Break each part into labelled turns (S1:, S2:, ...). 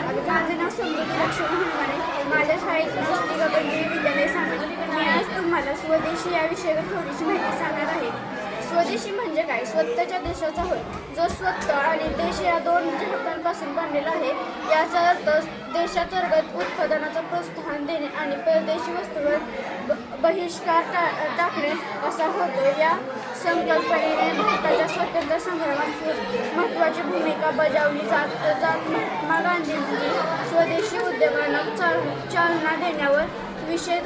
S1: माझे नाव समृद्धी लक्ष्मण हनुमाने. माझ्या शाळेत मुस्तिकाबंदी विद्यालय सांगली. मी आज तुम्हाला स्वदेशी या विषयावर थोडीशी माहिती सांगणार आहे. स्वदेशी म्हणजे काय? स्वतःच्या देशाचा होय, जो स्वतः आणि देश या दोन शब्दांपासून बनलेला आहे. याचा अर्थ देशांतर्गत उत्पादनाचं प्रोत्साहन देणे आणि परदेशी वस्तूंवर बहिष्कार टाकणे असा होतो. या संकल्पनेने भारताच्या स्वातंत्र्य संग्रामात महत्त्वाची भूमिका बजावली जात महात्मा गांधींनी स्वदेशी उद्योगांना चालना देण्यावर विशेष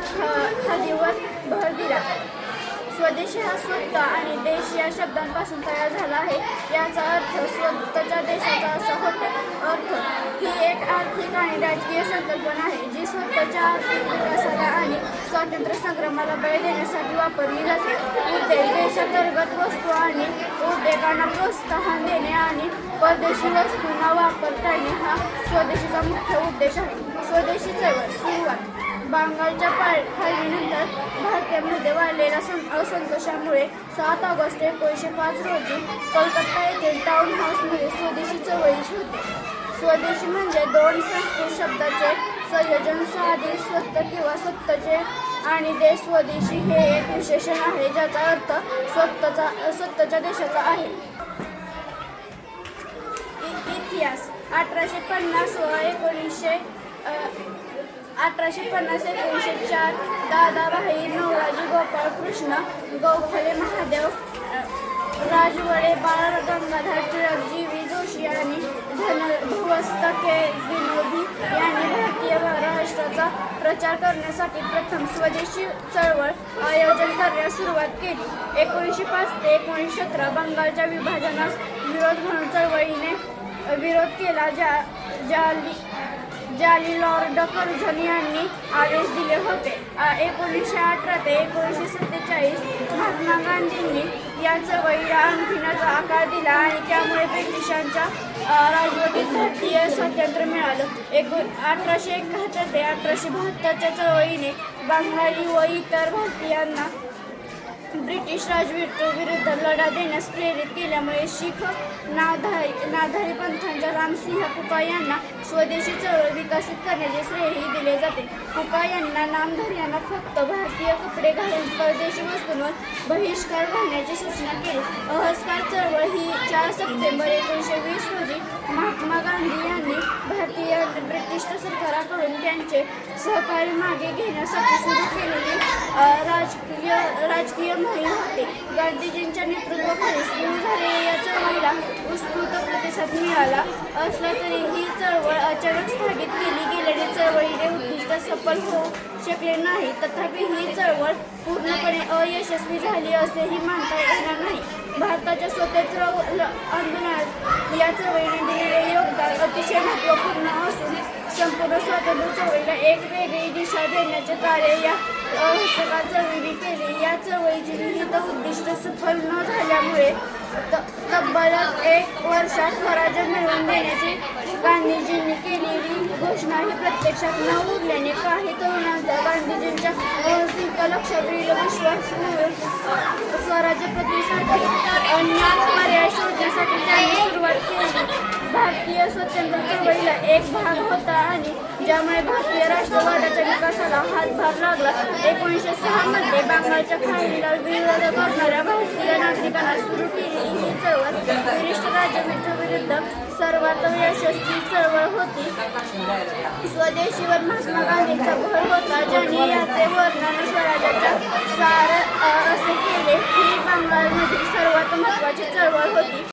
S1: खादीवर भर दिला. स्वदेशी हा स्वतः आणि देश या शब्दांपासून तयार झाला आहे. याचा अर्थ स्वतःच्या देशाचा असा होतो. अर्थ ही एक आर्थिक आणि राजकीय संकल्पना आहे जी स्वतःच्या आर्थिक विकासाला आणि स्वातंत्र्य संग्रामाला बळ देण्यासाठी वापरली जाते. उद्देश देशांतर्गत वस्तू आणि उद्योगांना प्रोत्साहन देणे आणि परदेशी वस्तूंना वापर टाळणे हा स्वदेशीचा मुख्य उद्देश आहे. स्वदेशी चळवळ सुरुवात बंगालच्या फाळणीनंतर भारतीयांमध्ये वाढलेल्या असंतोषामुळे 7 ऑगस्ट 1905 रोजी कोलकाता येथील टाउन हाऊसमध्ये स्वदेशी चळवळी होते. स्वदेशी म्हणजे दोन संस्कृत शब्दाचे संयोजन. साधी स्वतः किंवा स्वतःचे आणि देश. स्वदेशी हे एक विशेषण आहे ज्याचा अर्थ स्वतःच्या देशाचा आहे. इतिहास 1850-1904 दादाभाई नौरोजी गोपाळ कृष्ण गोखले महादेव राजवडे बाळ गंगाधर टिळक जी.व्ही. जोशी आणि धनभवस्त के विनोदी यांनी भारतीय राष्ट्राचा प्रचार करण्यासाठी प्रथम स्वदेशी चळवळ आयोजन करण्यास सुरुवात केली. 1905 ते 1917 बंगालच्या विभाजनास विरोध म्हणून चळवळीने विरोध केला. ज्याला लॉर्ड कर्झन यांनी आदेश दिले होते. 1918 ते 1947 महात्मा गांधींनी या चळवळीला आणखीनच आकार दिला आणि त्यामुळे ब्रिटिशांच्या राजवटीत भारतीय स्वातंत्र्य मिळालं. 1871 ते 1872 चळवळीने बंगाली व इतर भारतीयांना ब्रिटिश राजवटीविरुद्ध लढा देण्यास प्रेरित केल्यामुळे शीख नामधारी पंथांच्या रामसिंह फुका यांना स्वदेशी चळवळ विकसित करण्याचे श्रेयही दिले जाते. फुका यांना नामधार्यांना फक्त भारतीय कपडे घालून परदेशी वस्तूंवर बहिष्कार घालण्याची सूचना केली. असहकार चळवळ ही 4 सप्टेंबर 1920 रोजी महात्मा गांधी यांनी भारतीय ब्रिटिश सरकाराकडून त्यांचे सहकार्य मागे घेण्यासाठी सुरू केलेली राजकीय मोहीम होती. गांधीजींच्या नेतृत्वाखाली सुरू झालेल्या या चळवळीला उत्स्फूर्त प्रतिसाद मिळाला असला तरी ही चळवळ अचानक स्थगित केली गेल्याने चळवळीने उद्दिष्ट सफल होऊ शकले नाही. तथापि ही चळवळ पूर्णपणे अयशस्वी झाली असेही मानता येणार नाही. भारताच्या स्वातंत्र्य आंदोलनात या चळवळीने दिलेले योगदान अतिशय महत्त्वपूर्ण असून संपूर्ण स्वातंत्र्य चळवळीला एक वेगळी दिशा देण्याचे कार्य या असहकार चळवळीने केले. या चळवळीची विविध उद्दिष्ट सफल न झाल्यामुळे तब्बल 1 वर्षात स्वराज्य मिळवून देण्याची गांधीजींनी केलेली घोषणा ही प्रत्यक्षात न उरल्याने काही तरुणांचा गांधीजींच्या अहिंसक लक्षावरील विश्वास स्वराज्य प्रतिष्ठासाठी अन्य पर्याय शोधण्यासाठी त्यांनी सुरुवात केली. भारतीय स्वातंत्र्य चळवळीला एक भाग होता आणि ज्यामुळे भारतीय राष्ट्रवादाच्या विकासाला हातभार लागला. 1906 मध्ये बंगालच्या फाळणीला विरोध करणाऱ्या भारतीय नागरिकांना सुरू केलेली ही चळवळ ब्रिटिश राजवटीविरुद्ध सर्वात यशस्वी चळवळ होती. स्वदेशीवर महात्मा गांधींचा भर होता ज्यांनी याचे वर्णन स्वराज्याच्या सार असे केले. ही बंगालमधील सर्वात महत्त्वाची चळवळ होती.